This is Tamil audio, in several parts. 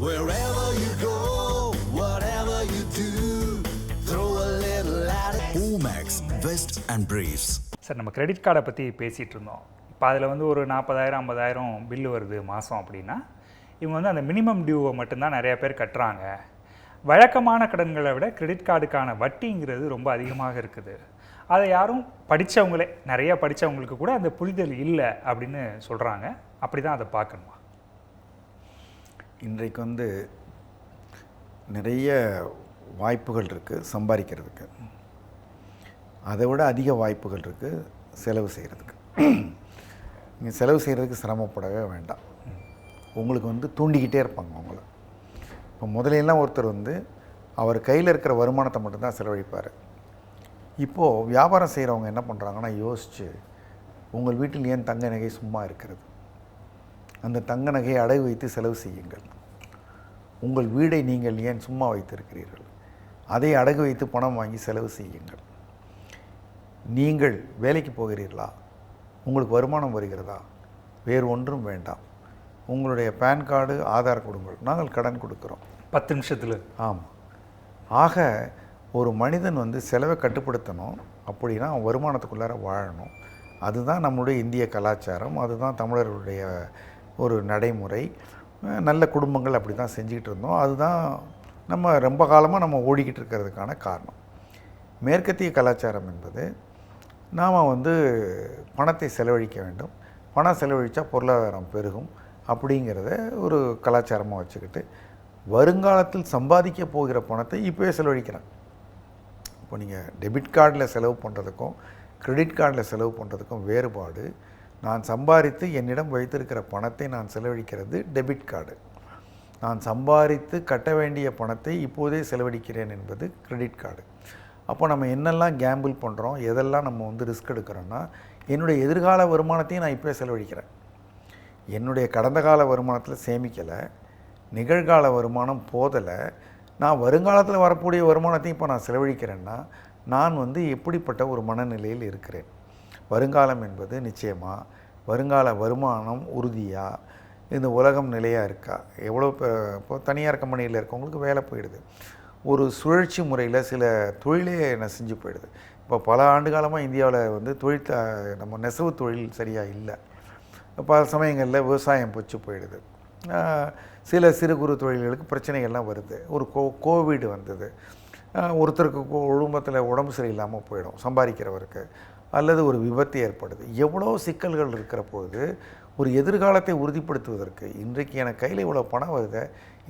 Wherever you go, whatever you do, throw a little at it. Omax, Vest and Briefs. Sir, நம்ம கிரெடிட் கார்டை பற்றி பேசிகிட்டு இருந்தோம். இப்போ அதில் வந்து ஒரு 40,000 50,000 பில்லு வருது மாதம் அப்படின்னா, இவங்க வந்து அந்த மினிமம் டியூவை மட்டும்தான் நிறையா பேர் கட்டுறாங்க. வழக்கமான கடன்களை விட கிரெடிட் கார்டுக்கான வட்டிங்கிறது ரொம்ப அதிகமாக இருக்குது. அதை யாரும் படித்தவங்களே, நிறையா படித்தவங்களுக்கு கூட அந்த புரிதல் இல்லை அப்படின்னு சொல்கிறாங்க. அப்படி தான் அதை பார்க்கணுமா? இன்றைக்கு வந்து நிறைய வாய்ப்புகள் இருக்குது சம்பாதிக்கிறதுக்கு. அதை விட அதிக வாய்ப்புகள் இருக்குது செலவு செய்கிறதுக்கு. நீங்கள் செலவு செய்கிறதுக்கு சிரமப்படவே வேண்டாம். உங்களுக்கு வந்து தூண்டிக்கிட்டே இருப்பாங்க அவங்கள. இப்போ முதலையெல்லாம் ஒருத்தர் வந்து அவர் கையில் இருக்கிற வருமானத்தை மட்டும்தான் செலவழிப்பார். இப்போது வியாபாரம் செய்கிறவங்க என்ன பண்ணுறாங்கன்னா, யோசித்து உங்கள் வீட்டில் ஏன் தங்க நகை சும்மா இருக்கிறது, அந்த தங்க நகையை அடகு வைத்து செலவு செய்யுங்கள். உங்கள் வீடை நீங்கள் ஏன் சும்மா வைத்திருக்கிறீர்கள், அதை அடகு வைத்து பணம் வாங்கி செலவு செய்யுங்கள். நீங்கள் வேலைக்கு போகிறீர்களா, உங்களுக்கு வருமானம் வருகிறதா, வேறு ஒன்றும் வேண்டாம். உங்களுடைய பேன் கார்டு, ஆதார் கொடுங்கள், நாங்கள் கடன் கொடுக்குறோம் 10 நிமிஷத்தில். ஆமாம். ஆக ஒரு மனிதன் வந்து செலவை கட்டுப்படுத்தணும் அப்படின்னா அவன் வருமானத்துக்குள்ளார வாழணும். அதுதான் நம்முடைய இந்திய கலாச்சாரம், அதுதான் தமிழர்களுடைய ஒரு நடைமுறை. நல்ல குடும்பங்கள் அப்படி தான் செஞ்சுக்கிட்டு இருந்தோம். அதுதான் நம்ம ரொம்ப காலமாக நம்ம ஓடிக்கிட்டு இருக்கிறதுக்கான காரணம். மேற்கத்திய கலாச்சாரம் என்பது நாம் வந்து பணத்தை செலவழிக்க வேண்டும், பணம் செலவழித்தா பொருளாதாரம் பெருகும் அப்படிங்கிறத ஒரு கலாச்சாரமாக வச்சுக்கிட்டு வருங்காலத்தில் சம்பாதிக்க போகிற பணத்தை இப்போவே செலவழிக்கிறாங்க. இப்போ நீங்கள் டெபிட் கார்டில் செலவு பண்ணுறதுக்கும் கிரெடிட் கார்டில் செலவு பண்ணுறதுக்கும் வேறுபாடு. நான் சம்பாதித்து என்னிடம் வைத்திருக்கிற பணத்தை நான் செலவழிக்கிறது டெபிட் கார்டு. நான் சம்பாதித்து கட்ட வேண்டிய பணத்தை இப்போதே செலவழிக்கிறேன் என்பது கிரெடிட் கார்டு. அப்போ நம்ம என்னெல்லாம் கேம்பிள் பண்ணுறோம், எதெல்லாம் நம்ம வந்து ரிஸ்க் எடுக்கிறோன்னா, என்னுடைய எதிர்கால வருமானத்தையும் நான் இப்போவே செலவழிக்கிறேன். என்னுடைய கடந்த கால வருமானத்தில் சேமிக்கலை, நிகழ்கால வருமானம் போதலை, நான் வருங்காலத்தில் வரக்கூடிய வருமானத்தையும் இப்போ நான் செலவழிக்கிறேன்னா நான் வந்து எப்படிப்பட்ட ஒரு மனநிலையில் இருக்கிறேன். வருங்காலம் என்பது நிச்சயமாக, வருங்கால வருமானம் உறுதியாக, இந்த உலகம் நிலையாக இருக்கா, எவ்வளோ இப்போ தனியார் கம்பெனியில் இருக்கவங்களுக்கு வேலை போயிடுது. ஒரு சுழற்சி முறையில் சில தொழிலே நெசஞ்சு போயிடுது. இப்போ பல ஆண்டு காலமாக இந்தியாவில் வந்து நம்ம நெசவு தொழில் சரியாக இல்லை. பல சமயங்களில் விவசாயம் பொச்சு போயிடுது. சில சிறு குறு தொழில்களுக்கு பிரச்சனைகள்லாம் வருது. ஒரு கோவிட் வந்தது. ஒருத்தருக்கு குடும்பத்தில் உடம்பு சரியில்லாமல் போயிடும் சம்பாதிக்கிறவருக்கு, அல்லது ஒரு விபத்து ஏற்படுது. எவ்வளோ சிக்கல்கள் இருக்கிற பொழுது ஒரு எதிர்காலத்தை உறுதிப்படுத்துவதற்கு இன்றைக்கு எனக்கு கையில் இவ்வளோ பணம் வருது,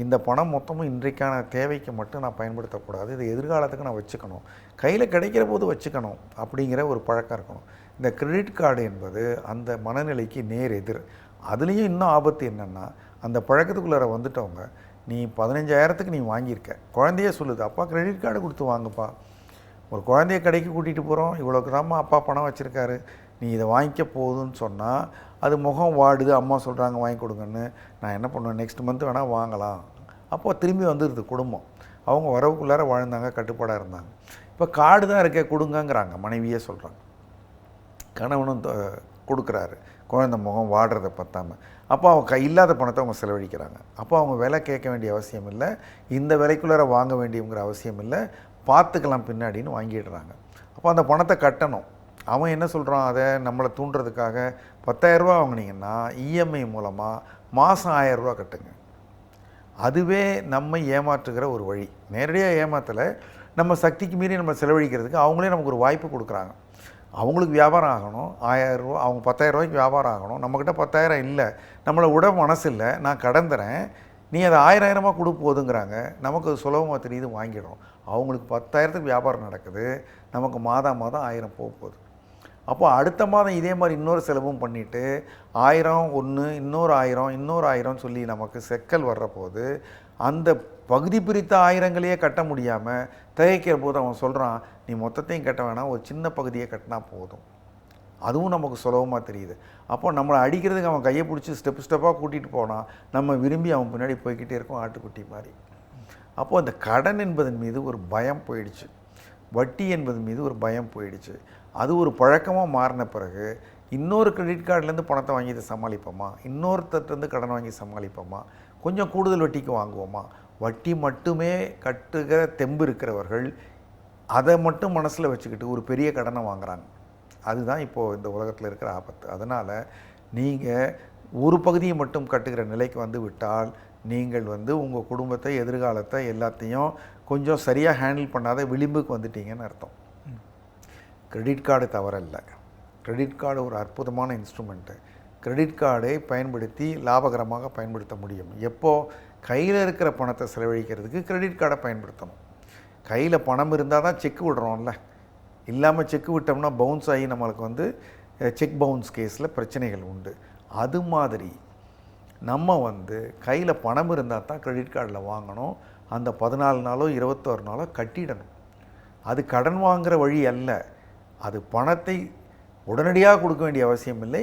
இந்த பணம் மொத்தமும் இன்றைக்கான தேவைக்கு மட்டும் நான் பயன்படுத்தக்கூடாது, இது எதிர்காலத்துக்கு நான் வச்சுக்கணும், கையில் கிடைக்கிற போது வச்சுக்கணும் அப்படிங்கிற ஒரு பழக்கம் இருக்கணும். இந்த கிரெடிட் கார்டு என்பது அந்த மனநிலைக்கு நேர் எதிர். அதுலேயும் இன்னும் ஆபத்து என்னென்னா, அந்த பழக்கத்துக்குள்ளார வந்துட்டவங்க, நீ 15,000க்கு நீ வாங்கியிருக்க, குழந்தையே சொல்லுது, அப்பா கிரெடிட் கார்டு கொடுத்து வாங்கப்பா. ஒரு குழந்தைய கடைக்கு கூட்டிகிட்டு போகிறோம், இவ்வளோக்கு தான்மா அப்பா பணம் வச்சுருக்காரு, நீ இதை வாங்கிக்க போகுதுன்னு சொன்னால் அது முகம் வாடுது. அம்மா சொல்கிறாங்க வாங்கி கொடுங்கன்னு, நான் என்ன பண்ணுவேன், நெக்ஸ்ட் மந்த் வேணால் வாங்கலாம். அப்போ திரும்பி வந்துடுது குடும்பம். அவங்க வரவுக்குள்ளார வாழ்ந்தாங்க, கட்டுப்பாடாக இருந்தாங்க. இப்போ கார்டு தான் இருக்கே கொடுங்கங்கிறாங்க, மனைவியே சொல்கிறாங்க. கணவனும் கொடுக்குறாரு, குழந்தை முகம் வாடுறதை பற்றாமல். அப்போ அவங்க இல்லாத பணத்தை அவங்க செலவழிக்கிறாங்க. அப்போ அவங்க விலை கேட்க வேண்டிய அவசியம் இல்லை, இந்த விலைக்குள்ளார வாங்க வேண்டியங்கிற அவசியம் இல்லை, பார்த்துக்கலாம் பின்னாடின்னு வாங்கிடுறாங்க. அப்போ அந்த பணத்தை கட்டணும். அவன் என்ன சொல்கிறான், அதை நம்மளை தூண்டுறதுக்காக 10,000 ரூபா வாங்கினீங்கன்னா இஎம்ஐ மூலமாக மாதம் 1000 ரூபா கட்டுங்க. அதுவே நம்ம ஏமாற்றுகிற ஒரு வழி. நேரடியாக ஏமாற்றலை, நம்ம சக்திக்கு மீறி நம்ம செலவழிக்கிறதுக்கு அவங்களே நமக்கு ஒரு வாய்ப்பு கொடுக்குறாங்க. அவங்களுக்கு வியாபாரம் ஆகணும், 1000 ரூபா, அவங்க 10,000 ரூபாய்க்கு வியாபாரம் ஆகணும். நம்மக்கிட்ட 10,000 இல்லை, நம்மளை விட மனசு இல்லை, நான் கடன் தரேன், நீ அதை 1000 கொடு போதுங்கிறாங்க. நமக்கு அது சுலபமாக தெரியுது, வாங்கிடுறோம். அவங்களுக்கு 10,000க்கு வியாபாரம் நடக்குது, நமக்கு மாதம் 1000 போகுது. அப்போ அடுத்த மாதம் இதே மாதிரி இன்னொரு செலவும் பண்ணிவிட்டு 1000 ஒன்று, இன்னொரு 1000, இன்னொரு 1000 சொல்லி நமக்கு செக்கல் வர்ற போது அந்த பகுதி பிரித்த 1000களையே கட்ட முடியாமல் திகைக்கிற போது அவன் சொல்கிறான், நீ மொத்தத்தையும் கட்ட வேணாம், ஒரு சின்ன பகுதியை கட்டினா போதும். அதுவும் நமக்கு சுலபமாக தெரியுது. அப்போ நம்மளை அடிக்கிறதுக்கு அவன் கையை பிடிச்சி ஸ்டெப்பாக கூட்டிகிட்டு போனால் நம்ம விரும்பி அவன் பின்னாடி போய்கிட்டே இருக்கோம், ஆட்டுக்குட்டி மாதிரி. அப்போது அந்த கடன் என்பதன் மீது ஒரு பயம் போயிடுச்சு, வட்டி என்பதன் மீது ஒரு பயம் போயிடுச்சு. அது ஒரு பழக்கமாக மாறின பிறகு இன்னொரு கிரெடிட் கார்டுலேருந்து பணத்தை வாங்கி இதை சமாளிப்போமா, இன்னொருத்தர்லேருந்து கடன் வாங்கி சமாளிப்போமா, கொஞ்சம் கூடுதல் வட்டிக்கு வாங்குவோமா? வட்டி மட்டுமே கட்டுகிற தெம்பு இருக்கிறவர்கள் அதை மட்டும் மனசில் வச்சுக்கிட்டு ஒரு பெரிய கடனை வாங்குறாங்க. அதுதான் இப்போது இந்த உலகத்தில் இருக்கிற ஆபத்து. அதனால் நீங்கள் ஒரு பகுதியை மட்டும் கட்டுகிற நிலைக்கு வந்து விட்டால் நீங்கள் வந்து உங்கள் குடும்பத்தை, எதிர்காலத்தை எல்லாத்தையும் கொஞ்சம் சரியாக ஹேண்டில் பண்ணாத விளிம்புக்கு வந்துட்டீங்கன்னு அர்த்தம். கிரெடிட் கார்டு தவறல்ல. கிரெடிட் கார்டு ஒரு அற்புதமான இன்ஸ்ட்ருமெண்ட்டு. கிரெடிட் கார்டை பயன்படுத்தி லாபகரமாக பயன்படுத்த முடியும். எப்போது கையில் இருக்கிற பணத்தை செலவழிக்கிறதுக்கு கிரெடிட் கார்டை பயன்படுத்தணும். கையில் பணம் இருந்தால் தான் செக் விடுறோம்ல. இல்லாமல் செக் விட்டோம்னா பவுன்ஸ் ஆகி நம்மளுக்கு வந்து செக் பவுன்ஸ் கேஸில் பிரச்சனைகள் உண்டு. அது மாதிரி நம்ம வந்து கையில் பணம் இருந்தால் தான் கிரெடிட் கார்டில் வாங்கணும். அந்த 14 நாளோ 21 நாளோ கட்டிடணும். அது கடன் வாங்குகிற வழி அல்ல. அது பணத்தை உடனடியாக கொடுக்க வேண்டிய அவசியம் இல்லை.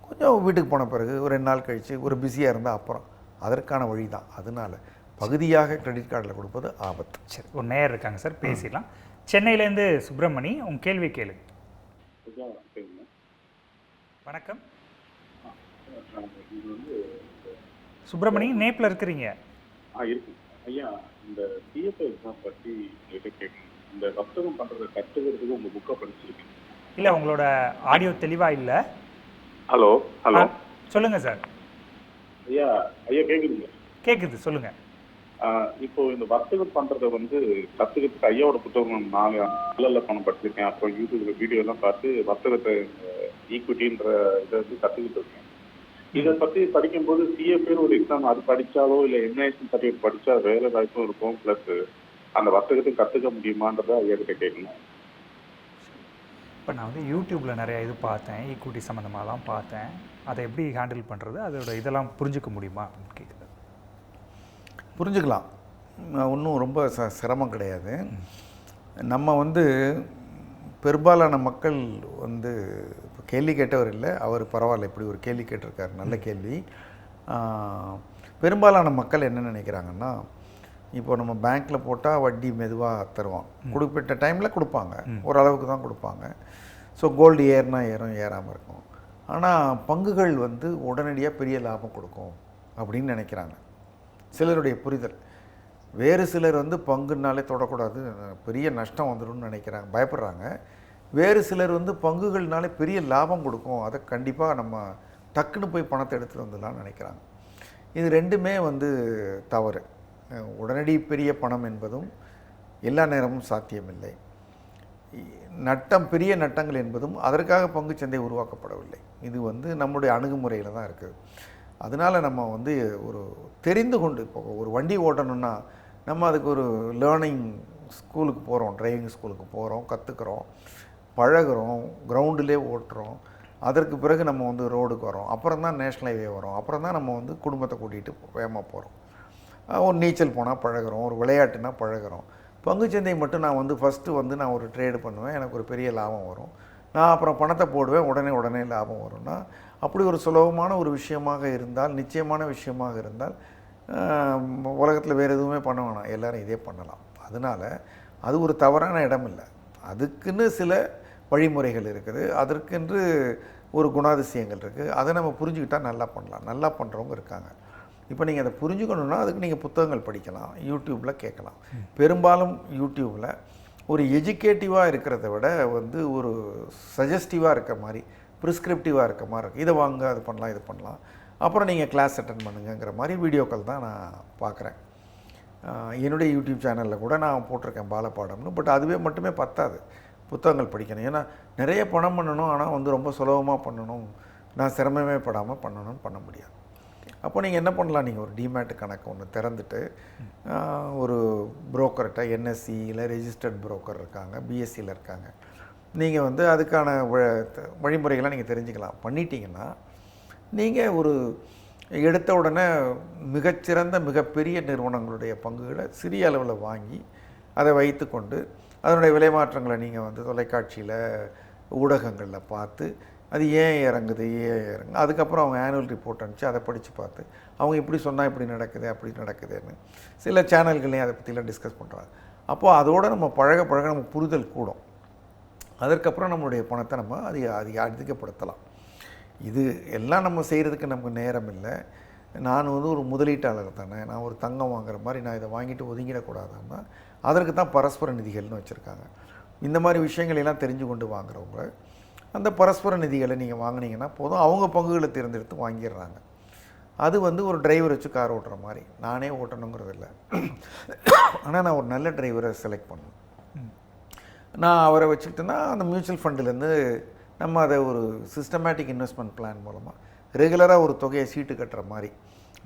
கொஞ்சம் வீட்டுக்கு போன பிறகு ஒரு 2 நாள் கழித்து ஒரு பிஸியாக இருந்தால் அப்புறம் அதற்கான வழி தான். அதனால் பகுதியாக கிரெடிட் கார்டில் கொடுப்பது ஆபத்து. சரி, ஒரு நேயர் இருக்காங்க சார், பேசிடலாம். சென்னையிலேருந்து சுப்பிரமணி, உங்கள் கேள்வி கேளு. வணக்கம் சுப்பிரமணி, நேப்பில் இருக்கிறீங்க? இருக்கு ஐயா. இந்த சிஎஃப்ஏ எக்ஸாம் பற்றி கேட்கணும். இந்த வர்த்தகம் பண்ணுறதை கற்றுக்கிறதுக்கு உங்கள் புக்கை படிச்சிருக்கேன். இல்லை, உங்களோட ஆடியோ தெளிவாக இல்லை. ஹலோ ஹலோ, சொல்லுங்கள் சார். ஐயா ஐயா கேட்குதுங்க? கேட்குது, சொல்லுங்கள். இப்போ இந்த வர்த்தகம் பண்ணுறதை வந்து கற்றுக்கிறதுக்கு ஐயாவோட புத்தகம் 4 நல்ல பணம் படிச்சிருக்கேன். அப்புறம் யூடியூப்ல வீடியோலாம் பார்த்து வர்த்தகத்தை ஈக்விட்டின்ற இதை வந்து கற்றுக்கிட்டு இருக்கேன். இதை பற்றி படிக்கும்போது சிஎஃப்ஏ ஒரு எக்ஸாம் அது படித்தாலோ இல்லை என்ஐஎஸ்சி சர்டிஃபிகேட் படித்தா வேலை வாய்ப்பும் இருக்கும், ப்ளஸ் அந்த வர்த்தகத்தை கற்றுக்க முடியுமான்றதை ஐயா கிட்ட கேட்கணும். இப்போ நான் வந்து யூடியூப்பில் நிறையா இது பார்த்தேன், ஈக்விட்டி சம்மந்தமாகலாம் பார்த்தேன். அதை எப்படி ஹேண்டில் பண்ணுறது, அதோட இதெல்லாம் புரிஞ்சுக்க முடியுமா அப்படின்னு கேட்குது. புரிஞ்சுக்கலாம், ஒன்றும் ரொம்ப சிரமம் கிடையாது. நம்ம வந்து பெரும்பாலான மக்கள் வந்து இப்போ கேள்வி கேட்டவர் இல்லை, அவர் பரவாயில்ல, இப்படி ஒரு கேள்வி கேட்டிருக்காரு, நல்ல கேள்வி. பெரும்பாலான மக்கள் என்ன நினைக்கிறாங்கன்னா, இப்போ நம்ம பேங்க்கில் போட்டால் வட்டி மெதுவாக தருவான், குறிப்பிட்ட டைமில் கொடுப்பாங்க, ஓரளவுக்கு தான் கொடுப்பாங்க. ஸோ கோல்டு ஏறினா ஏறும், ஏறாமல் இருக்கும். ஆனால் பங்குகள் வந்து உடனடியாக பெரிய லாபம் கொடுக்கும் அப்படின்னு நினைக்கிறாங்க சிலருடைய புரிதல். வேறு சிலர் வந்து பங்குனாலே தொடக்கூடாது, பெரிய நஷ்டம் வந்துடும்னு நினைக்கிறாங்க, பயப்படுறாங்க. வேறு சிலர் வந்து பங்குகள்னாலே பெரிய லாபம் கொடுக்கும், அதை கண்டிப்பாக நம்ம டக்குன்னு போய் பணத்தை எடுத்துகிட்டு வந்துடலாம்னு நினைக்கிறாங்க. இது ரெண்டுமே வந்து தவறு. உடனடி பெரிய பணம் என்பதும் எல்லா நேரமும் சாத்தியமில்லை. பெரிய நட்டங்கள் என்பதும் அதற்காக பங்குச்சந்தை உருவாக்கப்படவில்லை. இது வந்து நம்முடைய அணுகுமுறையில் தான் இருக்குது. அதனால் நம்ம வந்து ஒரு தெரிந்து கொண்டு, இப்போ ஒரு வண்டி ஓட்டணுன்னா நம்ம அதுக்கு ஒரு லேர்னிங் ஸ்கூலுக்கு போகிறோம், டிரைவிங் ஸ்கூலுக்கு போகிறோம், கற்றுக்குறோம், பழகுறோம், கிரவுண்டிலே ஓட்டுறோம். அதற்கு பிறகு நம்ம வந்து ரோடுக்கு வரோம், அப்புறம் தான் நேஷ்னல் ஹைவே வரோம், அப்புறம் தான் நம்ம வந்து குடும்பத்தை கூட்டிகிட்டு வேகமாக போகிறோம். ஒரு நீச்சல் போனால் பழகுறோம், ஒரு விளையாட்டுனா பழகுறோம். பங்குச்சந்தை மட்டும் நான் வந்து ஃபஸ்ட்டு வந்து நான் ஒரு ட்ரேடு பண்ணுவேன், எனக்கு ஒரு பெரிய லாபம் வரும், நான் அப்புறம் பணத்தை போடுவேன், உடனே லாபம் வரும்னா, அப்படி ஒரு சுலபமான ஒரு விஷயமாக இருந்தால், நிச்சயமான விஷயமாக இருந்தால் உலகத்தில் வேறு எதுவுமே பண்ண வேணாம், எல்லோரும் இதே பண்ணலாம். அதனால் அது ஒரு தவறான இடம் இல்லை. அதுக்குன்னு சில வழிமுறைகள் இருக்குது, அதற்கென்று ஒரு குணாதிசயங்கள் இருக்குது. அதை நம்ம புரிஞ்சுக்கிட்டால் நல்லா பண்ணலாம். நல்லா பண்ணுறவங்க இருக்காங்க. இப்போ நீங்கள் அதை புரிஞ்சுக்கணுன்னா அதுக்கு நீங்கள் புத்தகங்கள் படிக்கலாம், யூடியூப்பில் கேட்கலாம். பெரும்பாலும் யூடியூப்பில் ஒரு எஜுகேட்டிவாக இருக்கிறத விட வந்து ஒரு சஜஸ்டிவாக இருக்க மாதிரி, ப்ரிஸ்கிரிப்டிவாக இருக்க மாதிரி இருக்குது. இதை வாங்க, அது பண்ணலாம், இது பண்ணலாம், அப்புறம் நீங்கள் கிளாஸ் அட்டன் பண்ணுங்கிற மாதிரி வீடியோக்கள் தான் நான் பார்க்குறேன். என்னுடைய யூடியூப் சேனலில் கூட நான் போட்டிருக்கேன் பாலப்பாடம்னு. பட் அதுவே மட்டுமே பத்தாது, புத்தகங்கள் படிக்கணும். ஏன்னா நிறைய பணம் பண்ணணும், ஆனால் வந்து ரொம்ப சுலபமாக பண்ணணும், நான் சிரமமே படாமல் பண்ணணும்னு பண்ண முடியாது. அப்போ நீங்கள் என்ன பண்ணலாம், நீங்கள் ஒரு டிமேட் கணக்கு ஒன்று திறந்துட்டு ஒரு புரோக்கர்கிட்ட, என்எஸ்சி இல்லை ரெஜிஸ்டர்ட் புரோக்கர் இருக்காங்க, பிஎஸ்சியில் இருக்காங்க, நீங்கள் வந்து அதுக்கான வழிமுறைகளை நீங்கள் தெரிஞ்சுக்கலாம். பண்ணிட்டீங்கன்னா நீங்கள் ஒரு எடுத்த உடனே மிகச்சிறந்த மிகப்பெரிய நிறுவனங்களுடைய பங்குகளை சிறிய அளவில் வாங்கி அதை வைத்து கொண்டு அதனுடைய விலை மாற்றங்களை நீங்கள் வந்து தொலைக்காட்சியில், ஊடகங்களில் பார்த்து அது ஏன் இறங்குது, அதுக்கப்புறம் அவங்க ஆனுவல் ரிப்போர்ட் அனுப்பிச்சு அதை படித்து பார்த்து அவங்க இப்படி சொன்னால் இப்படி நடக்குது, அப்படி நடக்குதுன்னு சில சேனல்கள்லையும் அதை பற்றிலாம் டிஸ்கஸ் பண்ணுறாங்க. அப்போது அதோடு நம்ம பழக நம்ம புரிதல் கூடும். அதற்கப்புறம் நம்மளுடைய பணத்தை நம்ம அதிகப்படுத்தலாம். இது எல்லாம் நம்ம செய்கிறதுக்கு நமக்கு நேரம் இல்லை. நான் வந்து ஒரு முதலீட்டாளர் தானே, நான் ஒரு தங்கம் வாங்குற மாதிரி நான் இதை வாங்கிட்டு ஒதுங்கிடக்கூடாதுன்னா அதற்கு தான் பரஸ்பர நிதிகள்னு வச்சுருக்காங்க. இந்த மாதிரி விஷயங்களெல்லாம் தெரிஞ்சு கொண்டு வாங்குறவங்க அந்த பரஸ்பர நிதிகளை நீங்கள் வாங்கினீங்கன்னா போதும், அவங்க பங்குகளை தேர்ந்தெடுத்து வாங்கிடுறாங்க. அது வந்து ஒரு டிரைவர் வச்சு கார் ஓட்டுற மாதிரி, நானே ஓட்டணுங்கிறது இல்லை. ஆனால் நான் ஒரு நல்ல டிரைவரை செலக்ட் பண்ணணும். நான் அவரை வச்சுக்கிட்டேன்னா அந்த மியூச்சுவல் ஃபண்டுலேருந்து நம்ம அதை ஒரு சிஸ்டமேட்டிக் இன்வெஸ்ட்மெண்ட் பிளான் மூலமாக ரெகுலராக ஒரு தொகையை சீட்டு கட்டுற மாதிரி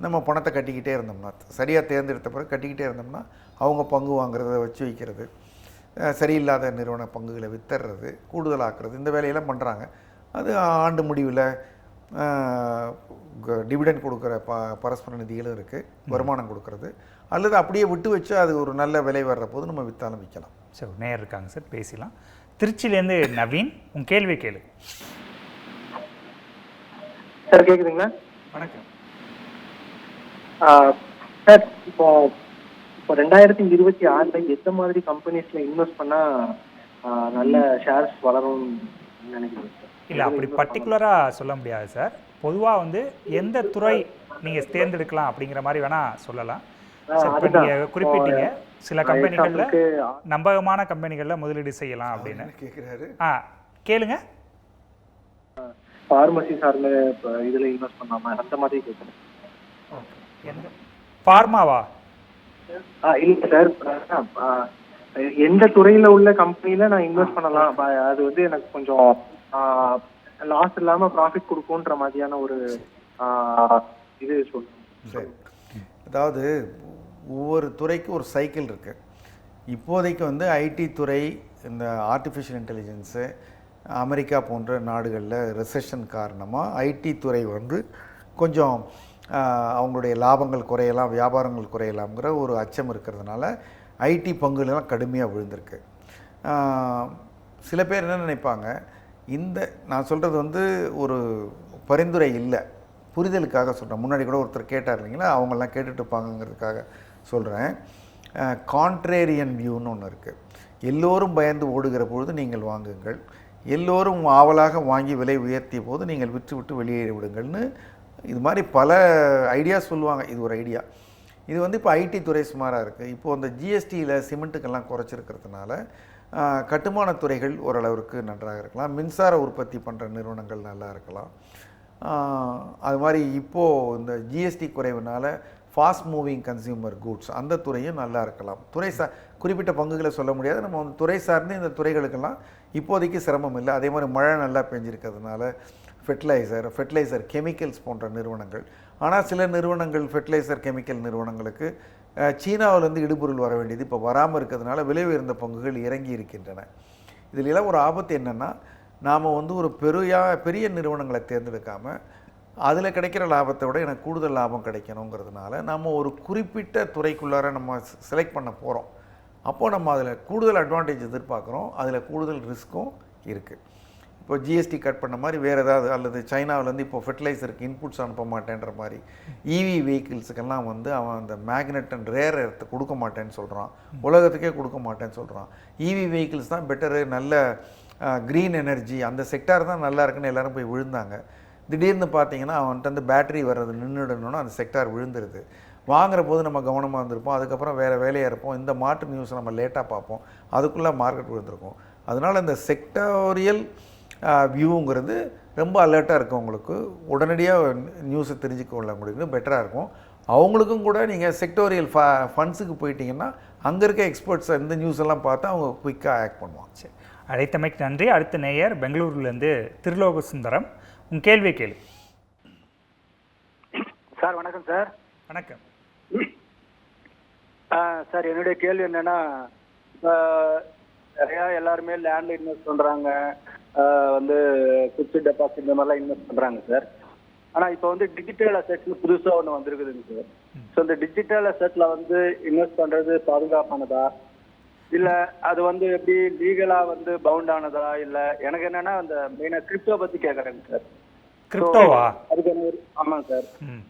நம்ம பணத்தை கட்டிக்கிட்டே இருந்தோம்னா, சரியாக தேர்ந்தெடுத்த பிறகு கட்டிக்கிட்டே இருந்தோம்னா அவங்க பங்கு வாங்குறத வச்சு வைக்கிறது, சரியில்லாத நிறுவன பங்குகளை வித்துறது, கூடுதலாக்குறது, இந்த வேலையெல்லாம் பண்ணுறாங்க. அது ஆண்டு முடிவில் டிவிடெண்ட் கொடுக்குற பரஸ்பர நிதிகளும் இருக்குது, வருமானம் கொடுக்கறது, அல்லது அப்படியே விட்டு வச்சு அது ஒரு நல்ல விலை வர்ற போது நம்ம விற்றாலும் விற்கலாம். சார் நேர் இருக்காங்க சார், பேசலாம். திருச்சியிலேருந்து நவீன், உங்கள் கேள்வி கேளு. சார் கேக்குதுங்களா? வணக்கம் சார். இப்போ 2026 எந்த மாதிரி கம்பெனிஸ்ல இன்வெஸ்ட் பண்ணா நல்ல ஷேர்ஸ் வளரும் நினைக்கிறீங்க சார்? இல்லை, அப்படி பர்டிகுலராக சொல்ல முடியாது சார். பொதுவாக வந்து எந்த துறை நீங்கள் தேர்ந்தெடுக்கலாம் அப்படிங்கிற மாதிரி வேணால் சொல்லலாம். இப்போ நீங்கள் குறிப்பிட்டீங்க சில கம்பெனிகளில், நம்பகமான கம்பெனிகளில் முதலீடு செய்யலாம் அப்படின்னு கேட்குறாரு. கேளுங்க. ஃபார்மசி சார்ந்த இதில் இன்வெஸ்ட் பண்ணாம அந்த மாதிரி கேட்குறேன். எந்த ஃபார்மாவா? இல்லை சார், எந்த துறையில் உள்ள கம்பெனியில் நான் இன்வெஸ்ட் பண்ணலாம், அது வந்து எனக்கு கொஞ்சம் லாஸ் இல்லாமல் ப்ராஃபிட் கொடுக்குன்ற மாதிரியான ஒரு இது சொல்லணும். சரி, அதாவது ஒவ்வொரு துறைக்கும் ஒரு சைக்கிள் இருக்குது. இப்போதைக்கு வந்து ஐடி துறை, இந்த ஆர்டிஃபிஷியல் இன்டெலிஜென்ஸு, அமெரிக்கா போன்ற நாடுகளில் ரெசெஷன் காரணமாக ஐடி துறை வந்து கொஞ்சம் அவங்களுடைய லாபங்கள் குறையலாம், வியாபாரங்கள் குறையலாம்ங்கிற ஒரு அச்சம் இருக்கிறதுனால ஐடி பங்குலாம் கடுமையாக விழுந்திருக்கு. சில பேர் என்ன நினைப்பாங்க, இந்த நான் சொல்கிறது வந்து ஒரு பரிந்துரை இல்லை, புரிதலுக்காக சொல்கிறேன். முன்னாடி கூட ஒருத்தர் கேட்டார் இல்லைங்களா, அவங்கெல்லாம் கேட்டுட்டு இருப்பாங்கங்கிறதுக்காக சொல்கிறேன். கான்ட்ரேரியன் வியூன்னு ஒன்று இருக்குது. எல்லோரும் பயந்து ஓடுகிற பொழுது நீங்கள் வாங்குங்கள், எல்லோரும் ஆவலாக வாங்கி விலை உயர்த்திய போது நீங்கள் விற்று விட்டு வெளியேறி விடுங்கள்னு இது மாதிரி பல ஐடியா சொல்லுவாங்க. இது ஒரு ஐடியா. இது வந்து இப்போ ஐடி துறை சுமாராக இருக்குது. இப்போது அந்த ஜிஎஸ்டியில் சிமெண்ட்டுக்கெல்லாம் குறைச்சிருக்கிறதுனால கட்டுமான துறைகள் ஓரளவுக்கு நன்றாக இருக்கலாம், மின்சார உற்பத்தி பண்ணுற நிறுவனங்கள் நல்லா இருக்கலாம். அது மாதிரி இப்போது இந்த ஜிஎஸ்டி குறைவுனால ஃபாஸ்ட் மூவிங் கன்சியூமர் குட்ஸ் அந்த துறையும் நல்லா இருக்கலாம். குறிப்பிட்ட பங்குகளை சொல்ல முடியாது, நம்ம வந்து துறை சார்ந்து இந்த துறைகளுக்கெல்லாம் இப்போதைக்கு சிரமம் இல்லை. அதே மாதிரி மழை நல்லா பெஞ்சிருக்கிறதுனால ஃபெர்டிலைசர் கெமிக்கல்ஸ் போன்ற நிறுவனங்கள். ஆனால் சில நிறுவனங்கள் ஃபெர்டிலைசர் கெமிக்கல் நிறுவனங்களுக்கு சீனாவிலேருந்து இடுபொருள் வர வேண்டியது இப்போ வராமல் இருக்கிறதுனால விலை உயர்ந்த பங்குகள் இறங்கி இருக்கின்றன. இதிலெல்லாம் ஒரு ஆபத்து என்னென்னா, நாம் வந்து ஒரு பெரிய நிறுவனங்களை தேர்ந்தெடுக்காமல் அதில் கிடைக்கிற லாபத்தை விட எனக்கு கூடுதல் லாபம் கிடைக்கணுங்கிறதுனால நம்ம ஒரு குறிப்பிட்ட துறைக்குள்ளார நம்ம செலக்ட் பண்ண போகிறோம். அப்போது நம்ம அதில் கூடுதல் அட்வான்டேஜ் எதிர்பார்க்குறோம், அதில் கூடுதல் ரிஸ்க்கும் இருக்குது. இப்போ ஜிஎஸ்டி கட் பண்ண மாதிரி வேறு ஏதாவது, அல்லது சைனாவிலேருந்து இப்போ ஃபெர்டிலைசருக்கு இன்புட்ஸ் அனுப்ப மாட்டேன்ற மாதிரி, இவி வெஹிக்கிள்ஸுக்கெல்லாம் வந்து அவன் அந்த மேக்னெட் அண்ட் ரேர் எர்த்து கொடுக்க மாட்டேன்னு சொல்கிறான், உலகத்துக்கே கொடுக்க மாட்டேன்னு சொல்கிறான். இவி வெஹிக்கிள்ஸ் தான் பெட்டரு, நல்ல க்ரீன் எனர்ஜி, அந்த செக்டார் தான் நல்லா இருக்குன்னு எல்லோரும் போய் விழுந்தாங்க. திடீர்னு பார்த்தீங்கன்னா அவன்கிட்ட வந்து பேட்டரி வர்றது நின்றுடணும்னா அந்த செக்டார் விழுந்துருது. வாங்குற போது நம்ம கவனமாக இருந்திருப்போம், அதுக்கப்புறம் வேறு வேலையாக இருப்போம், இந்த மாற்று நியூஸை நம்ம லேட்டாக பார்ப்போம், அதுக்குள்ளே மார்க்கெட் விழுந்திருக்கும். அதனால் இந்த செக்டாரியல் வியூங்கிறது ரொம்ப அலர்ட்டாக இருக்கவங்களுக்கு உடனடியாக நியூஸை தெரிஞ்சுக்கொள்ளவங்களுக்கு பெட்டராக இருக்கும். அவங்களுக்கும் கூட நீங்கள் செக்டோரியல் ஃபண்ட்ஸுக்கு போயிட்டீங்கன்னா அங்கே இருக்க எக்ஸ்பர்ட்ஸ் இந்த நியூஸ் எல்லாம் பார்த்து அவங்க குயிக்காக ஆக்ட் பண்ணுவாங்க. சரி, அழைத்தமைக்கு நன்றி. அடுத்த நேயர் பெங்களூருலேருந்து திருலோக சுந்தரம், உங்கள் கேள்வி கேளு. சார் வணக்கம் சார். வணக்கம் சார், என்னுடைய கேள்வி என்னன்னா, நிறையா எல்லாருமே லேண்டில் இன்வெஸ்ட் பண்ணுறாங்க, வந்து ஃபிக்ஸ்டு டெபாசிட் இந்த மாதிரிலாம் இன்வெஸ்ட் பண்ணுறாங்க சார். ஆனால் இப்போ வந்து டிஜிட்டல் அசெட்னு புதுசாக ஒன்று வந்திருக்குதுங்க சார். ஸோ இந்த டிஜிட்டல் அசெட்டில் வந்து இன்வெஸ்ட் பண்ணுறது பாதுகாப்பானதா, இல்லை அது வந்து எப்படி லீகலாக வந்து பவுண்ட் ஆனதா, இல்லை எனக்கு என்னென்னா அந்த மெயினாக கிரிப்டோ பற்றி கேட்குறேங்க சார். கிரிப்டோவா? அதுக்கு ஆமாங்க சார்.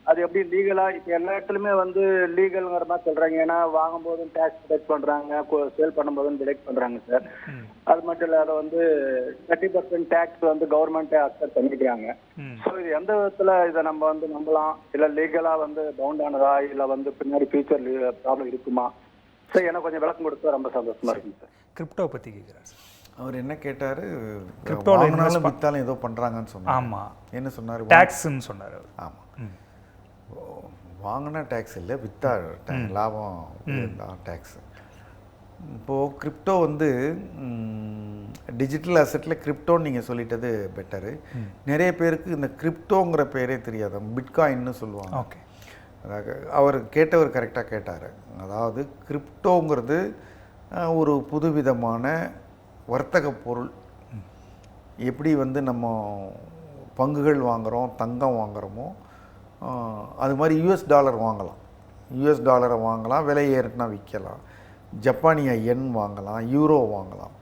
அது எப்படி லீகலா இப்போ எல்லா இடத்துலையுமே வந்து லீகல்ங்கிற மாதிரி சொல்றாங்க. ஏன்னா வாங்கும் போதும் டேக்ஸ் டிடெக்ட் பண்றாங்க, சேல் பண்ணும்போதும் டிடெக்ட் பண்றாங்க சார். அது மட்டும் இல்லாத வந்து 30% டேக்ஸ் வந்து கவர்மெண்ட்டே அக்செப்ட் பண்ணிக்கிறாங்க. ஸோ இது எந்த விதத்துல இதை நம்ம வந்து நம்பலாம், இல்லை லீகலா வந்து பவுண்ட் ஆனதா, இல்லை வந்து பின்னாடி ஃபியூச்சர் ப்ராப்ளம் இருக்குமா சார்? எனக்கு கொஞ்சம் விளக்கம் கொடுத்தா ரொம்ப சந்தோஷமா இருக்குங்க சார். கிரிப்டோ பற்றி கேட்குறாரு சார். அவர் என்ன கேட்டார்? கிரிப்டோவில் வாங்கினாலும் வித்தாலும் ஏதோ பண்ணுறாங்கன்னு சொன்னார். ஆமாம், என்ன சொன்னார்? டேக்ஸ்ன்னு சொன்னார் அவர். ஆமாம், வாங்கினா டேக்ஸ் இல்லை, வித்தா லாபம் தான் டேக்ஸ். இப்போது கிரிப்டோ வந்து டிஜிட்டல் அசெட்டில் கிரிப்டோன்னு நீங்கள் சொல்லிட்டது பெட்டரு. நிறைய பேருக்கு இந்த கிரிப்டோங்கிற பேரே தெரியாது, பிட்காயின்னு சொல்லுவாங்க. ஓகே, அதாவது அவர் கேட்டவர் கரெக்டாக கேட்டார். அதாவது கிரிப்டோங்கிறது ஒரு புதுவிதமான வர்த்தக பொருள். எப்படி வந்து நம்ம பங்குகள் வாங்குகிறோம், தங்கம் வாங்குகிறோமோ, அது மாதிரி US டாலர் வாங்கலாம். US டாலரை வாங்கலாம், விலை ஏறினா விற்கலாம். ஜப்பானிய எண் வாங்கலாம், யூரோ வாங்கலாம்.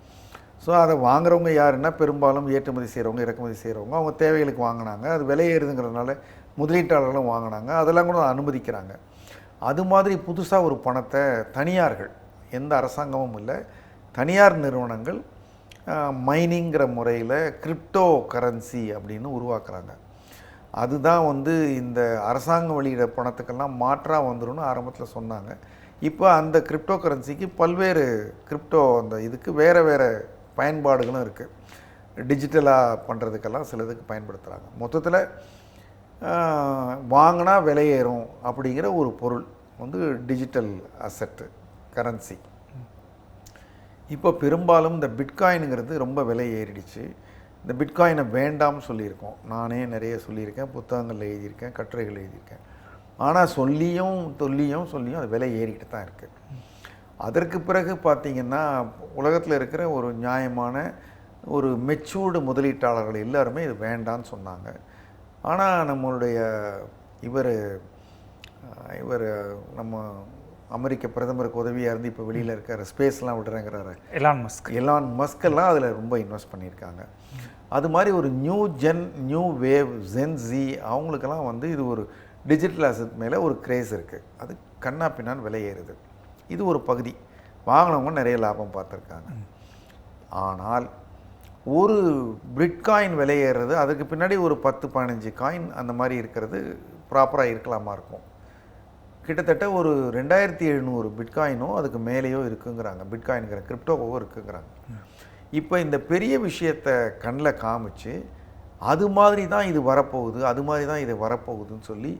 ஸோ அதை வாங்குறவங்க யாருன்னா பெரும்பாலும் ஏற்றுமதி செய்கிறவங்க, இறக்குமதி செய்கிறவங்க. அவங்க தேவைகளுக்கு வாங்கினாங்க, அது விலை ஏறுதுங்கிறதுனால முதலீட்டாளர்களும் வாங்கினாங்க, அதெல்லாம் கூட அனுமதிக்கிறாங்க. அது மாதிரி புதுசாக ஒரு பணத்தை தனியார்கள், எந்த அரசாங்கமும் இல்லை, தனியார் நிறுவனங்கள் மைனிங்கிற முறையில் கிரிப்டோ கரன்சி அப்படின்னு உருவாக்குறாங்க. அதுதான் வந்து இந்த அரசாங்கம் வெளியிட பணத்துக்கெல்லாம் மாற்றாக வந்துடும்னு ஆரம்பத்தில் சொன்னாங்க. இப்போ அந்த கிரிப்டோ கரன்சிக்கு பல்வேறு கிரிப்டோ அந்த இதுக்கு வேறு வேறு பயன்பாடுகளும் இருக்குது. டிஜிட்டலாக பண்ணுறதுக்கெல்லாம் சிலதுக்கு பயன்படுத்துகிறாங்க. மொத்தத்தில் வாங்கினா விலையேறும் அப்படிங்கிற ஒரு பொருள் வந்து டிஜிட்டல் அசெட்டு கரன்சி. இப்போ பெரும்பாலும் இந்த பிட்காயினுங்கிறது ரொம்ப விலை ஏறிடுச்சு. இந்த பிட்காயினை வேண்டாம்னு சொல்லியிருக்கோம். நானே நிறைய சொல்லியிருக்கேன், புத்தகங்கள் எழுதியிருக்கேன், கட்டுரைகள் எழுதியிருக்கேன். ஆனால் சொல்லியும் அது விலை ஏறிக்கிட்டு தான் இருக்குது. அதற்கு பிறகு பார்த்திங்கன்னா உலகத்தில் இருக்கிற ஒரு நியாயமான ஒரு மெச்சூர்டு முதலீட்டாளர்கள் எல்லாருமே இது வேண்டான்னு சொன்னாங்க. ஆனால் நம்மளுடைய இவர் நம்ம அமெரிக்க பிரதமருக்கு உதவியாக இருந்து இப்போ வெளியில் இருக்கிற ஸ்பேஸ்லாம் விடுறேங்கிறாரு எலான் மஸ்கெல்லாம் அதில் ரொம்ப இன்வெஸ்ட் பண்ணியிருக்காங்க. அது மாதிரி ஒரு நியூ வேவ் ஜென்ஸி அவங்களுக்கெல்லாம் வந்து இது ஒரு டிஜிட்டல் அசெட் மேலே ஒரு கிரேஸ் இருக்குது. அது கண்ணா பின்னான்னு விலை ஏறுது. இது ஒரு பகுதி. வாங்கினவங்க நிறைய லாபம் பார்த்துருக்காங்க. ஆனால் ஒரு பிட்காயின் விலை ஏறுறது, அதுக்கு பின்னாடி ஒரு 10-15 காயின் அந்த மாதிரி இருக்கிறது ப்ராப்பராக இருக்கலாமா இருக்கும். கிட்டத்தட்ட ஒரு 2700 பிட்காயினோ அதுக்கு மேலேயோ இருக்குங்கிறாங்க. பிட்காயின்கிற கிரிப்டோவோ இருக்குங்கிறாங்க. இப்போ இந்த பெரிய விஷயத்தை கண்ணில் காமிச்சு அது மாதிரி தான் இது வரப்போகுது, அது மாதிரி தான் இது வரப்போகுதுன்னு சொல்லி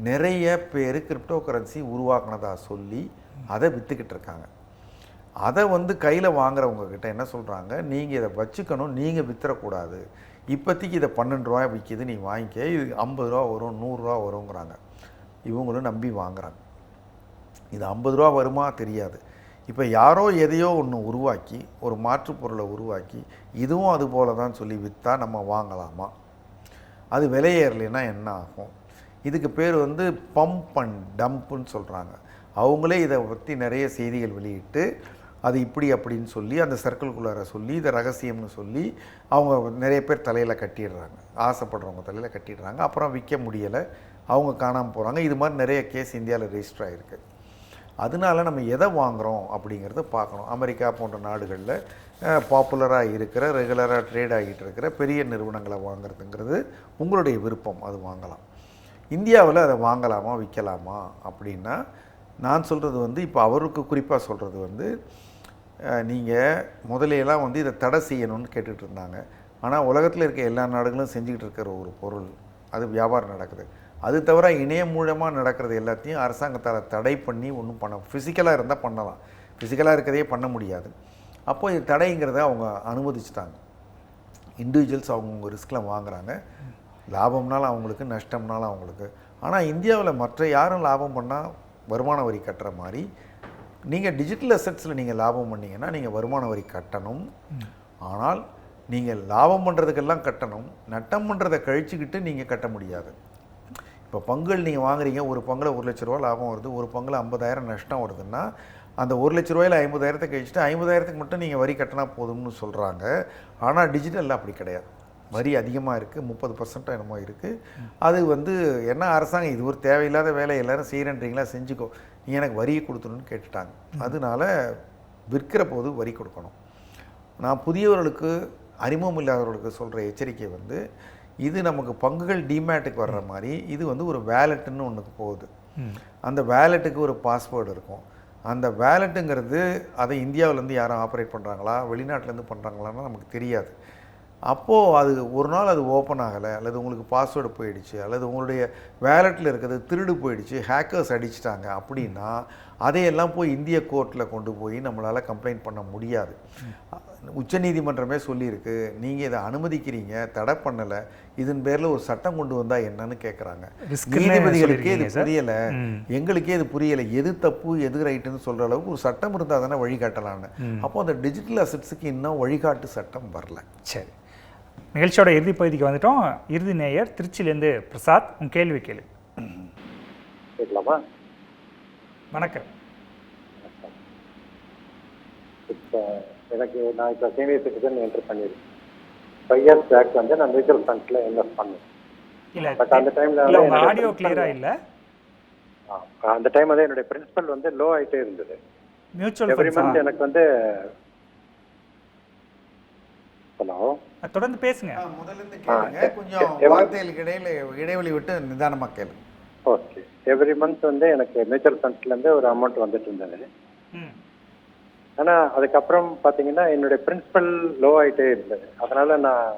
நிறைய பேர் கிரிப்டோ கரன்சி உருவாக்குனதா சொல்லி அதை விற்றுக்கிட்டு இருக்காங்க. அதை வந்து கையில் வாங்குறவங்கக்கிட்ட என்ன சொல்கிறாங்க, நீங்கள் இதை வச்சுக்கணும், நீங்கள் விற்றுறக்கூடாது. இப்போதைக்கு இதை 12 ரூபா விற்கிது, நீ வாங்கிக்க, இது 50 ரூபா வரும், 100 ரூபா வருங்கிறாங்க. இவங்களும் நம்பி வாங்குறாங்க. இது 50 ரூபா வருமா தெரியாது. இப்போ யாரோ எதையோ ஒன்று உருவாக்கி, ஒரு மாற்று பொருளை உருவாக்கி இதுவும் அது போல தான் சொல்லி விற்றா நம்ம வாங்கலாமா? அது விலையேறலைன்னா என்ன ஆகும்? இதுக்கு பேர் வந்து பம்ப் அண்ட் டம்ப்புன்னு சொல்கிறாங்க. அவங்களே இதை பற்றி நிறைய செய்திகள் வெளியிட்டு அது இப்படி அப்படின்னு சொல்லி அந்த சர்க்கிள்குள்ளார சொல்லி இதை ரகசியம்னு சொல்லி அவங்க நிறைய பேர் தலையில் கட்டிடுறாங்க. ஆசைப்படுறவங்க தலையில் கட்டிடுறாங்க. அப்புறம் விற்க முடியலை, அவங்க காணாமல் போகிறாங்க. இது மாதிரி நிறைய கேஸ் இந்தியாவில் ரெஜிஸ்டர் ஆகிருக்கு. அதனால நம்ம எதை வாங்குகிறோம் அப்படிங்கிறத பார்க்கணும். அமெரிக்கா போன்ற நாடுகளில் பாப்புலராக இருக்கிற, ரெகுலராக ட்ரேட் ஆகிட்டு இருக்கிற பெரிய நிறுவனங்களை வாங்குறதுங்கிறது உங்களுடைய விருப்பம், அது வாங்கலாம். இந்தியாவில் அதை வாங்கலாமா விற்கலாமா அப்படின்னா நான் சொல்கிறது வந்து, இப்போ அவருக்கு குறிப்பாக சொல்கிறது வந்து, நீங்கள் முதலையெல்லாம் வந்து இதை தடை செய்யணும்னு கேட்டுகிட்டு இருந்தாங்க. ஆனால் உலகத்தில் இருக்க எல்லா நாடுகளும் செஞ்சுக்கிட்டு இருக்கிற ஒரு பொருள், அது வியாபாரம் நடக்குது. அது தவிர இணையம் மூலமாக நடக்கிறது எல்லாத்தையும் அரசாங்கத்தால் தடை பண்ணி ஒன்றும் பண்ண, ஃபிசிக்கலாக இருந்தால் பண்ணலாம், ஃபிசிக்கலாக இருக்கிறதையே பண்ண முடியாது. அப்போ இது தடைங்கிறத அவங்க அனுமதிச்சிட்டாங்க. இண்டிவிஜுவல்ஸ் அவங்கவுங்க ரிஸ்கில் வாங்குகிறாங்க. லாபம்னாலும் அவங்களுக்கு, நஷ்டம்னாலும் அவங்களுக்கு. ஆனால் இந்தியாவில் மற்ற யாரும் லாபம் பண்ணால் வருமான வரி கட்டுற மாதிரி நீங்கள் டிஜிட்டல் அசெட்ஸில் நீங்கள் லாபம் பண்ணிங்கன்னா நீங்கள் வருமான வரி கட்டணும். ஆனால் நீங்கள் லாபம் பண்ணுறதுக்கெல்லாம் கட்டணும், நட்டம் பண்ணுறதை கழிச்சுக்கிட்டு நீங்கள் கட்ட முடியாது. இப்போ பங்குகள் நீங்கள் வாங்குறீங்க, ஒரு பங்கில் 1 லட்ச ரூபா லாபம் வருது, ஒரு பங்கில் 50,000 நஷ்டம் வருதுன்னா அந்த 1 லட்ச ரூபாயில் 50,000 கழிச்சுட்டு 50,000 மட்டும் நீங்கள் வரி கட்டினா போதும்னு சொல்கிறாங்க. ஆனால் டிஜிட்டலில் அப்படி கிடையாது. வரி அதிகமாக இருக்குது, 30% என்னமோ இருக்குது. அது வந்து என்ன அரசாங்கம் இது ஒரு தேவையில்லாத வேலை எல்லோரும் செய்கிறன்றீங்களா, செஞ்சுக்கோ, நீ எனக்கு வரியை கொடுத்துருன்னு கேட்டுட்டாங்க. அதனால விற்கிற போது வரி கொடுக்கணும். நான் புதியவர்களுக்கு அறிமுகம் இல்லாதவர்களுக்கு சொல்கிற எச்சரிக்கை வந்து இது நமக்கு பங்குகள் டிமேட்டுக்கு வர்ற மாதிரி இது வந்து ஒரு வேலெட்டுன்னு ஒன்றுக்கு போகுது. அந்த வேலெட்டுக்கு ஒரு பாஸ்வேர்டு இருக்கும். அந்த வேலெட்டுங்கிறது அதை இந்தியாவிலேருந்து யாரும் ஆப்ரேட் பண்ணுறாங்களா வெளிநாட்டிலேருந்து பண்ணுறாங்களான்னு நமக்கு தெரியாது. அப்போது அது ஒரு நாள் அது ஓப்பன் ஆகலை, அல்லது உங்களுக்கு பாஸ்வேர்டு போயிடுச்சு, அல்லது உங்களுடைய வேலெட்டில் இருக்கிறது திருடு போயிடுச்சு, ஹேக்கர்ஸ் அடிச்சிட்டாங்க அப்படின்னா அதையெல்லாம் போய் இந்திய கோர்ட்டில் கொண்டு போய் நம்மளால் கம்ப்ளைண்ட் பண்ண முடியாது. உச்சநீதிமன்றமே சொல்லியிருக்கு, நீங்கள் இதை அனுமதிக்கிறீங்க, தடை பண்ணலை, இதன் பேரில் ஒரு சட்டம் கொண்டு வந்தால் என்னன்னு கேட்குறாங்க. நீதிபதிகளுக்கே இது புரியலை, எங்களுக்கே இது புரியலை, எது தப்பு எது ரைட்டுன்னு சொல்கிற அளவுக்கு ஒரு சட்டம் இருந்தால் தானே வழிகாட்டலான்னு. அப்போ அந்த டிஜிட்டல் அசெட்ஸுக்கு இன்னும் வழிகாட்டு சட்டம் வரல. சரி, நிகழ்ச்சியோட இறுதி பகுதிக்கு வந்துட்டோம். இறுதி நேயர் திருச்சியிலேருந்து பிரசாத், உங்கள் கேள்வி கேளு. கேட்கலாமா? வணக்கம். இப்போ நான் இப்போ சீனியர் சிட்டிசன் என்ட்ரு பண்ணியிருக்கேன். 5 years பேக் வந்து நான் மியூச்சுவல் ஃபண்ட்ஸில் இன்வெஸ்ட் பண்ணேன். இல்லை, பட் அந்த டைமில் உங்கள் ஆடியோ கிளியராக இல்லை. அந்த டைம் வந்து என்னுடைய பிரின்சிபல் வந்து லோ ஆகிட்டே இருந்தது. மியூச்சுவல் எவ்ரி மந்த் எனக்கு வந்து ஹலோ தொடர்ந்து பேசுங்க. முதல்ல கேளுங்க, கொஞ்சம் வார்த்தைகளுக்கு இடைவெளி விட்டு நிதானமாக கேளுங்க. ஓகே. எவ்ரி மந்த் வந்து எனக்கு மியூச்சுவல் ஃபண்ட்ஸ்லேருந்து ஒரு அமௌண்ட் வந்துட்டு இருந்தது. ஆனால் அதுக்கப்புறம் பார்த்தீங்கன்னா என்னுடைய பிரின்சிபல் லோ ஆகிட்டே இருந்தது. அதனால நான்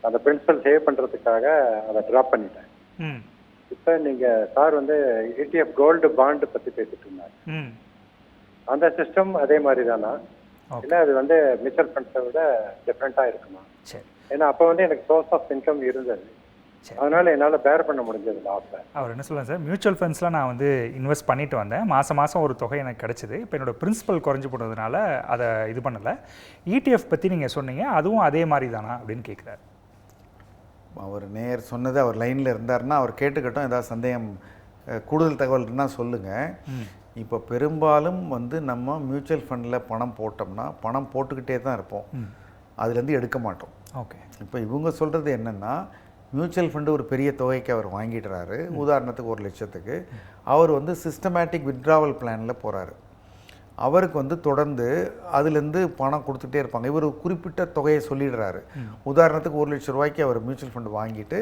அந்த பிரின்சிபல் சேவ் பண்ணுறதுக்காக அதை ட்ராப் பண்ணிட்டேன். இப்போ நீங்கள் சார் வந்து ETF கோல்டு பாண்டு பற்றி பேசிட்டு இருந்தாங்க. அந்த சிஸ்டம் அதே மாதிரி தானா, இல்லை அது வந்து மியூச்சுவல் ஃபண்ட்ஸை விட டிஃப்ரெண்ட்டாக இருக்குமா? சரி. ஏன்னா அப்போ வந்து எனக்கு சோர்ஸ் ஆஃப் இன்கம் இருந்தது, அதனால என்னால் பேர் பண்ண முடிஞ்சது லாஸை. அவர் என்ன சொல்லுங்கள் சார், மியூச்சுவல் ஃபண்ட்ஸ்லாம் நான் வந்து இன்வெஸ்ட் பண்ணிட்டு வந்தேன், மாதம் ஒரு தொகை எனக்கு கிடச்சிது. இப்போ என்னோடய பிரின்சிபல் குறைஞ்சி போனதுனால அதை இது பண்ணலை. ETF பற்றி நீங்கள் சொன்னீங்க, அதுவும் அதே மாதிரி தானா அப்படின்னு கேட்குறாரு. அவர் நேர் சொன்னது அவர் லைனில் இருந்தாருன்னா அவர் கேட்டுக்கட்டும், ஏதாவது சந்தேகம் கூடுதல் தகவல் இருந்தால் சொல்லுங்கள். இப்போ பெரும்பாலும் வந்து நம்ம மியூச்சுவல் ஃபண்டில் பணம் போட்டோம்னா பணம் போட்டுக்கிட்டே தான் இருப்போம், அதுலேருந்து எடுக்க மாட்டோம். ஓகே. இப்போ இவங்க சொல்கிறது என்னென்னா, மியூச்சுவல் ஃபண்டு ஒரு பெரிய தொகைக்கு அவர் வாங்கிடுறாரு, உதாரணத்துக்கு 1 லட்சத்துக்கு. அவர் வந்து சிஸ்டமேட்டிக் வித்ட்ராவல் பிளானில் போகிறாரு. அவருக்கு வந்து தொடர்ந்து அதுலேருந்து பணம் கொடுத்துட்டே இருப்பாங்க. இவர் குறிப்பிட்ட தொகையை சொல்லிடுறாரு. உதாரணத்துக்கு 1 லட்ச ரூபாய்க்கு அவர் மியூச்சுவல் ஃபண்டு வாங்கிட்டு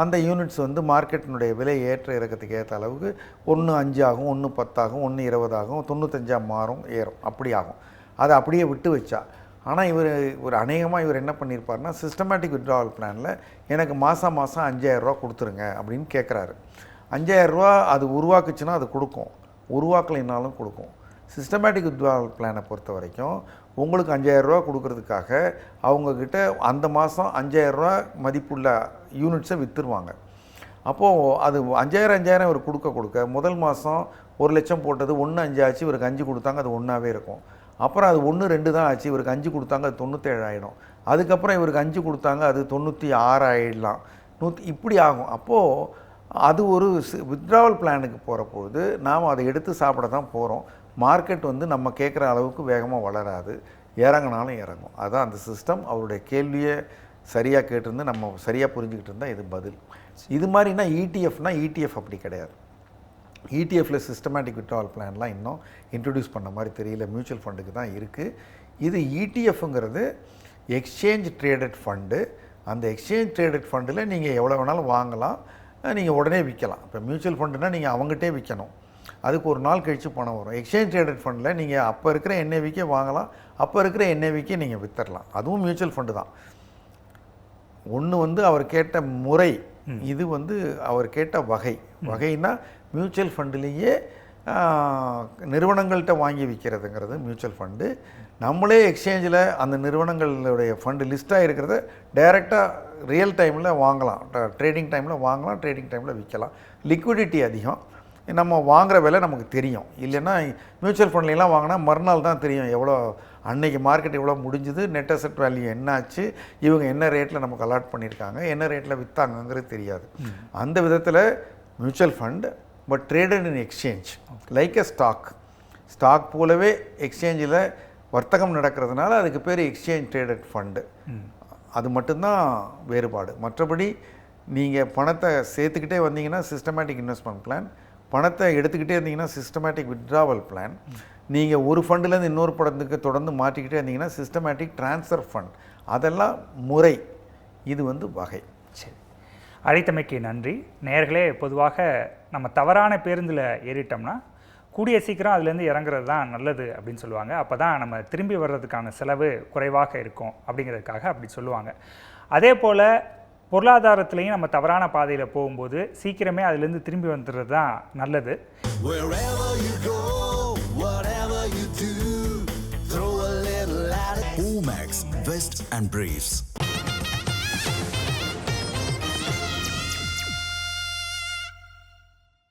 அந்த யூனிட்ஸ் வந்து மார்க்கெட்டினுடைய விலை ஏற்ற இறக்கத்துக்கு ஏற்ற அளவுக்கு 1 5 ஆகும், 1 10 ஆகும், 1 20 ஆகும், 95 மாறும், ஏறும், அப்படி ஆகும். அதை அப்படியே விட்டு வச்சா. ஆனால் இவர் அநேகமாக இவர் என்ன பண்ணியிருப்பார்னா, சிஸ்டமேட்டிக் வித்ட்ராவல் பிளானில் எனக்கு மாதம் 5000 ரூபா கொடுத்துருங்க அப்படின்னு கேட்குறாரு. 5000 ரூபா அது உருவாக்குச்சுன்னா அது கொடுக்கும், உருவாக்கலைனாலும் கொடுக்கும். சிஸ்டமேட்டிக் வித்ட்ராவல் பிளானை பொறுத்த வரைக்கும் உங்களுக்கு 5000 ரூபா கொடுக்கறதுக்காக அவங்கக்கிட்ட அந்த மாதம் 5000 ரூபா மதிப்புள்ள யூனிட்ஸை விற்றுருவாங்க. அப்போது அது 5000 இவர் கொடுக்க முதல் மாதம் 1 லட்சம் போட்டது 1 5 ஆச்சு, இவருக்கு 5 கொடுத்தாங்க, அது 1ஆவே இருக்கும். அப்புறம் அது 1 2 தான் ஆச்சு, இவருக்கு 5 கொடுத்தாங்க, அது 97 ஆகிடும். அதுக்கப்புறம் இவருக்கு 5 கொடுத்தாங்க, அது 96 ஆகிடலாம், 100 இப்படி ஆகும். அப்போது அது ஒரு வித்ட்ராவல் பிளானுக்கு போகிற பொழுது நாம் அதை எடுத்து சாப்பிட தான் போகிறோம். மார்க்கெட் வந்து நம்ம கேட்குற அளவுக்கு வேகமாக வளராது, இறங்கினாலும் இறங்கும். அதுதான் அந்த சிஸ்டம். அவருடைய கேள்வியை சரியாக கேட்டிருந்து நம்ம சரியாக புரிஞ்சுக்கிட்டு இருந்தால் இது பதில். இது மாதிரினா ETF அப்படி கிடையாது. ETF சிஸ்டமேட்டிக் வித்ட்ராவல் பிளான்லாம் இன்னும் இன்ட்ரடியூஸ் பண்ண மாதிரி தெரியல, மியூச்சுவல் ஃபண்டுக்கு தான் இருக்குது. இது ETFங்கிறது எக்ஸ்சேஞ்ச் ட்ரேடட் ஃபண்டு. அந்த எக்ஸ்சேஞ்ச் ட்ரேடட் ஃபண்டில் நீங்கள் எவ்வளோ வேணாலும் வாங்கலாம், நீங்கள் உடனே விற்கலாம். இப்போ மியூச்சுவல் ஃபண்டுனால் நீங்கள் அவங்ககிட்டே விற்கணும், அதுக்கு ஒரு நாள் கழித்து பணம் வரும். எக்ஸ்சேஞ்ச் ட்ரேடட் ஃபண்டில் நீங்கள் அப்போ இருக்கிற NAVக்கே வாங்கலாம், அப்போ இருக்கிற NAVக்கே நீங்கள் விற்றுடலாம். அதுவும் மியூச்சுவல் ஃபண்டு தான். ஒன்று வந்து அவர் கேட்ட முறை, இது வந்து அவர் கேட்ட வகைனா மியூச்சுவல் ஃபண்டுலேயே நிறுவனங்கள்கிட்ட வாங்கி விற்கிறதுங்கிறது மியூச்சுவல் ஃபண்டு. நம்மளே எக்ஸ்சேஞ்சில் அந்த நிறுவனங்களுடைய ஃபண்டு லிஸ்ட்டாக இருக்கிறத டைரெக்டாக ரியல் டைமில் வாங்கலாம், ட்ரேடிங் டைமில் வாங்கலாம், ட்ரேடிங் டைமில் விற்கலாம். லிக்விடிட்டி அதிகம், நம்ம வாங்குகிற விலை நமக்கு தெரியும். இல்லைன்னா மியூச்சுவல் ஃபண்ட்லாம் வாங்கினா மறுநாள் தான் தெரியும் எவ்வளோ அன்னைக்கு மார்க்கெட் எவ்வளோ முடிஞ்சுது, நெட் அசெட் வேல்யூ என்னாச்சு, இவங்க என்ன ரேட்டில் நமக்கு அலாட் பண்ணியிருக்காங்க, என்ன ரேட்டில் விற்றாங்கங்கிறது தெரியாது. அந்த விதத்தில் mutual fund but traded in exchange like a stock போலவே எக்ஸ்சேஞ்சில் வர்த்தகம் நடக்கிறதுனால அதுக்கு பேர் எக்ஸ்சேஞ்ச் ட்ரேடட் ஃபண்டு. அது மட்டும்தான் வேறுபாடு. மற்றபடி நீங்கள் பணத்தை சேர்த்துக்கிட்டே வந்தீங்கன்னா சிஸ்டமேட்டிக் இன்வெஸ்ட்மெண்ட் பிளான், பணத்தை எடுத்துக்கிட்டே இருந்தீங்கன்னா சிஸ்டமேட்டிக் வித்ட்ராவல் பிளான், நீங்கள் ஒரு ஃபண்டுலேருந்து இன்னொரு படத்துக்கு தொடர்ந்து மாற்றிக்கிட்டே இருந்தீங்கன்னா சிஸ்டமேட்டிக் ட்ரான்ஸ்ஃபர் ஃபண்ட். அதெல்லாம் முறை, இது வகை. சரி, அழைத்தமைக்கு நன்றி. நேயர்களே, பொதுவாக நம்ம தவறான பேருந்தில் ஏறிட்டோம்னா கூடிய சீக்கிரம் அதுலேருந்து இறங்குறது தான் நல்லது அப்படின்னு சொல்லுவாங்க. அப்போ தான் நம்ம திரும்பி வர்றதுக்கான செலவு குறைவாக இருக்கும் அப்படிங்கிறதுக்காக அப்படி சொல்லுவாங்க. அதே போல் பொருளாதாரத்துலேயும் நம்ம தவறான பாதையில் போகும்போது சீக்கிரமே அதுலேருந்து திரும்பி வந்துடுறது தான் நல்லது. Wherever you go, whatever you do, throw a little at it. Omax, Vest and Briefs.